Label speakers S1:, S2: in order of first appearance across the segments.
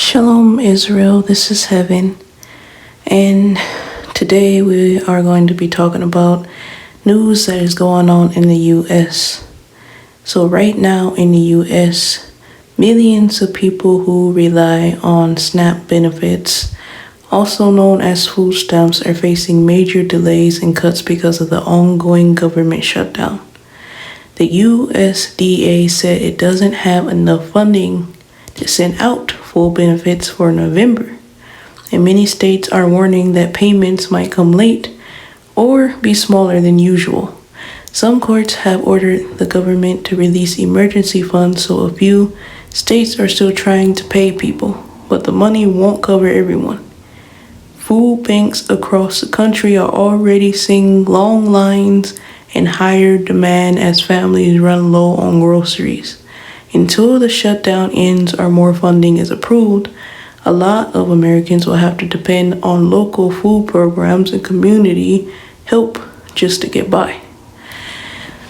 S1: Shalom, Israel. This is Heaven, and today we are going to be talking about news that is going on in the U.S. So right now in the U.S., millions of people who rely on SNAP benefits, also known as food stamps, are facing major delays and cuts because of the ongoing government shutdown. The USDA said it doesn't have enough funding to send out full benefits for November, and many states are warning that payments might come late or be smaller than usual. Some courts have ordered the government to release emergency funds, so a few states are still trying to pay people, but the money won't cover everyone. Food banks across the country are already seeing long lines and higher demand as families run low on groceries. Until the shutdown ends or more funding is approved, a lot of Americans will have to depend on local food programs and community help just to get by.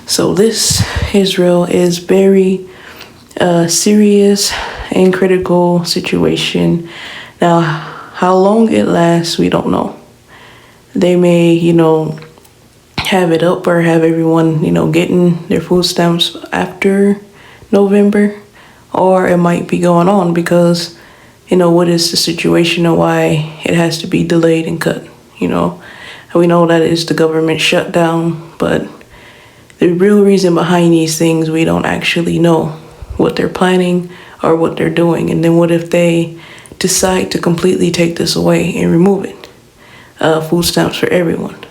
S1: So this, Israel, is very serious and critical situation. Now, how long it lasts, we don't know. They may, have it up or have everyone, getting their food stamps after November, or it might be going on because, what is the situation and why it has to be delayed and cut, And we know that it's the government shutdown, but the real reason behind these things, we don't actually know what they're planning or what they're doing. And then what if they decide to completely take this away and remove it? Food stamps for everyone.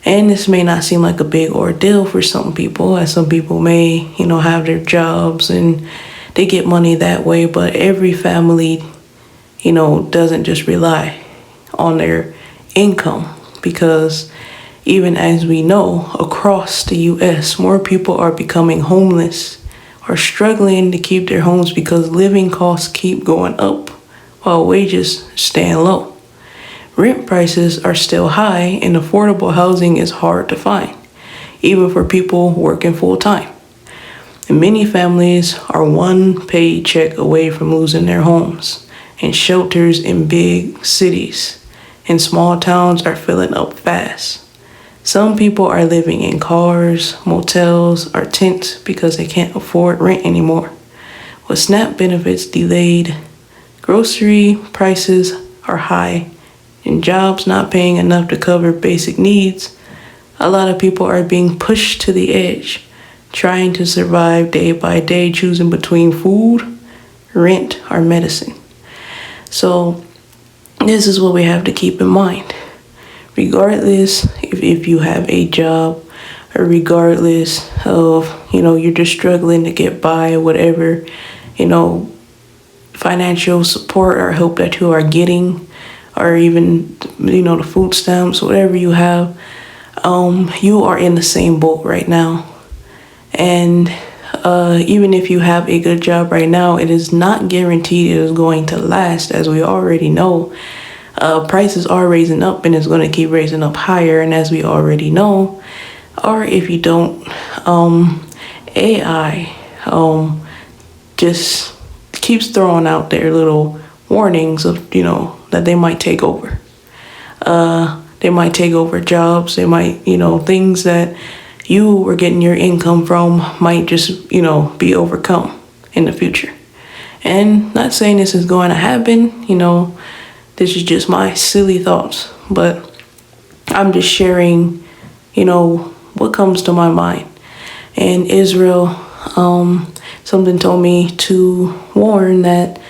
S1: And this may not seem like a big ordeal for some people, as some people may, have their jobs and they get money that way. But every family, doesn't just rely on their income, because even as we know, across the U.S., more people are becoming homeless or struggling to keep their homes because living costs keep going up while wages stand low. Rent prices are still high and affordable housing is hard to find, even for people working full-time. And many families are one paycheck away from losing their homes, and shelters in big cities and small towns are filling up fast. Some people are living in cars, motels, or tents because they can't afford rent anymore. With SNAP benefits delayed, grocery prices are high, and jobs not paying enough to cover basic needs, a lot of people are being pushed to the edge, trying to survive day by day, choosing between food, rent, or medicine. So this is what we have to keep in mind. Regardless if you have a job, or regardless of, you're just struggling to get by, or whatever, financial support or help that you are getting, or even, the food stamps, whatever you have, you are in the same boat right now. And even if you have a good job right now, it is not guaranteed it is going to last, as we already know. Prices are raising up and it's going to keep raising up higher. And as we already know, or if you don't, AI just keeps throwing out their little warnings of, that they might take over. They might take over jobs. They might, things that you were getting your income from might just, be overcome in the future. And not saying this is going to happen, this is just my silly thoughts, but I'm just sharing, what comes to my mind. And Israel, something told me to warn that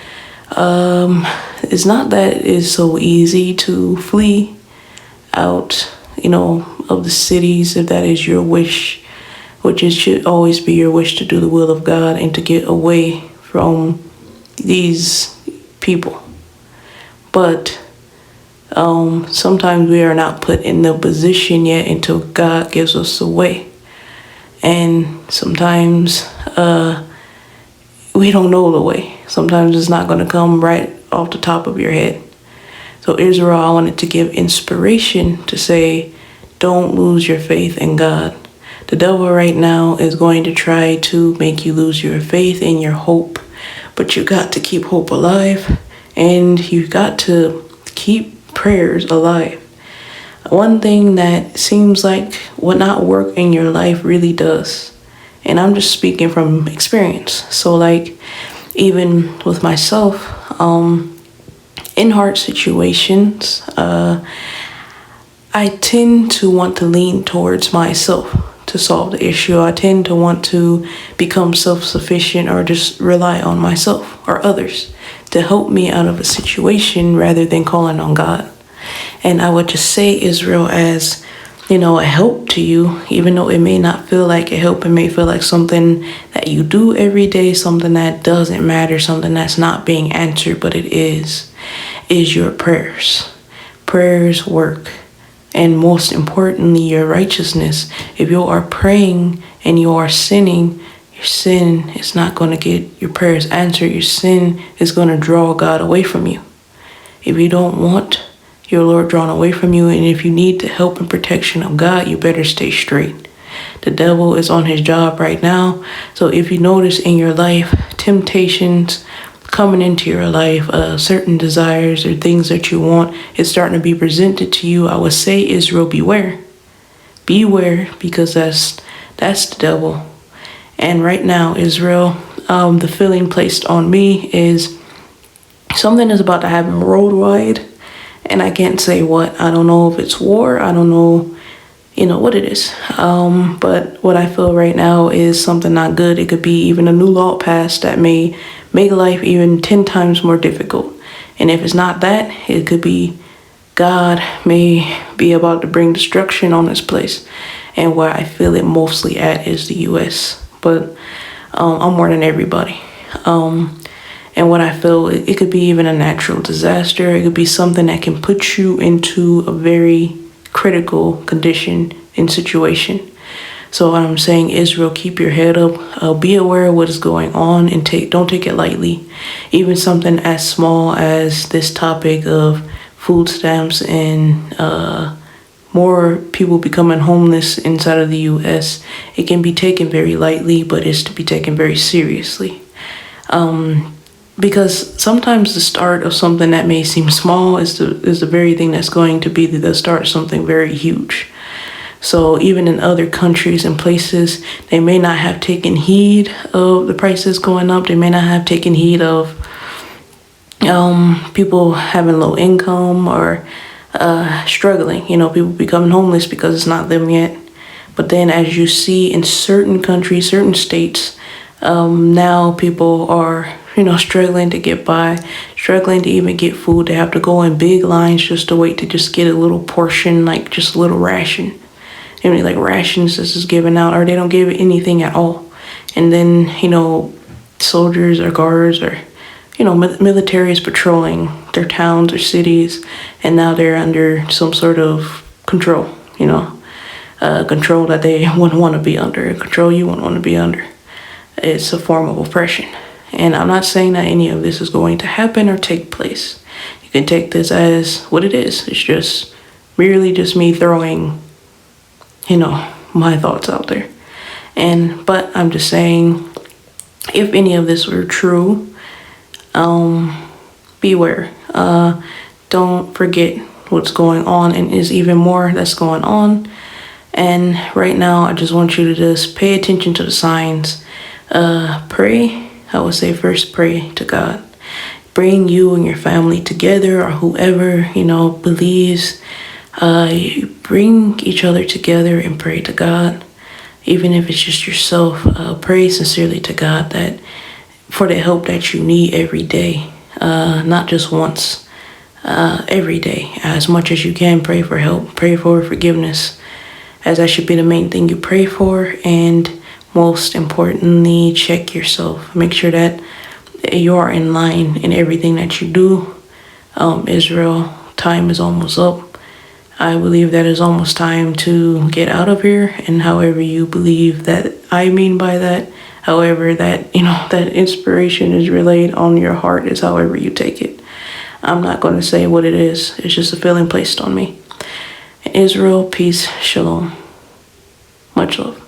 S1: it's not that it's so easy to flee out, of the cities, if that is your wish, which it should always be your wish to do the will of God and to get away from these people. But sometimes we are not put in the position yet until God gives us the way. And sometimes we don't know the way. Sometimes it's not going to come right off the top of your head. So Israel, I wanted to give inspiration to say, don't lose your faith in God. The devil right now is going to try to make you lose your faith and your hope, but you got to keep hope alive. and you got to keep prayers alive. One thing that seems like would not work in your life really does. And I'm just speaking from experience. So like even with myself, in hard situations, I tend to want to lean towards myself to solve the issue. I tend to want to become self-sufficient or just rely on myself or others to help me out of a situation rather than calling on God. And I would just say Israel as, a help to you, even though it may not feel like a help. It may feel like something that you do every day, something that doesn't matter, something that's not being answered, but it is your prayers. Prayers work. And most importantly, your righteousness. If you are praying and you are sinning, your sin is not going to get your prayers answered. Your sin is going to draw God away from you. If you don't want your Lord drawn away from you, and if you need the help and protection of God, you better stay straight. The devil is on his job right now. So if you notice in your life, temptations coming into your life, certain desires or things that you want is starting to be presented to you, I would say, Israel, beware. Beware, because that's the devil. And right now, Israel, the feeling placed on me is something is about to happen worldwide. And I can't say what. I don't know if it's war. I don't know, what it is. But what I feel right now is something not good. It could be even a new law passed that may make life even 10 times more difficult. And if it's not that, it could be God may be about to bring destruction on this place. And where I feel it mostly at is the U.S. But I'm warning everybody. And what I feel, it could be even a natural disaster. It could be something that can put you into a very critical condition and situation. So what I'm saying, Israel, keep your head up. Be aware of what is going on and don't take it lightly. Even something as small as this topic of food stamps and more people becoming homeless inside of the U.S., it can be taken very lightly, but it's to be taken very seriously. Because sometimes the start of something that may seem small is the very thing that's going to be the start of something very huge. So even in other countries and places, they may not have taken heed of the prices going up. They may not have taken heed of people having low income or struggling. People becoming homeless because it's not them yet. But then as you see in certain countries, certain states, now people are struggling to get by, struggling to even get food. They have to go in big lines just to wait to just get a little portion, like just a little ration. Like rations this is given out, or they don't give anything at all. And then, soldiers or guards or, military is patrolling their towns or cities, and now they're under some sort of control, control that they wouldn't want to be under, control you wouldn't want to be under. It's a form of oppression. And I'm not saying that any of this is going to happen or take place. You can take this as what it is. It's just merely just me throwing, my thoughts out there. But I'm just saying, if any of this were true, beware. Don't forget what's going on, and is even more that's going on. And right now, I just want you to just pay attention to the signs. Pray. I would say first pray to God. Bring you and your family together, or whoever, believes. Bring each other together and pray to God. Even if it's just yourself, pray sincerely to God that for the help that you need every day, not just once, every day. As much as you can, pray for help, pray for forgiveness, as that should be the main thing you pray for. And most importantly, check yourself. Make sure that you are in line in everything that you do. Israel, time is almost up. I believe that it's almost time to get out of here, and however you believe that I mean by that, however that, that inspiration is relayed on your heart is however you take it. I'm not going to say what it is. It's just a feeling placed on me. Israel, peace, shalom. Much love.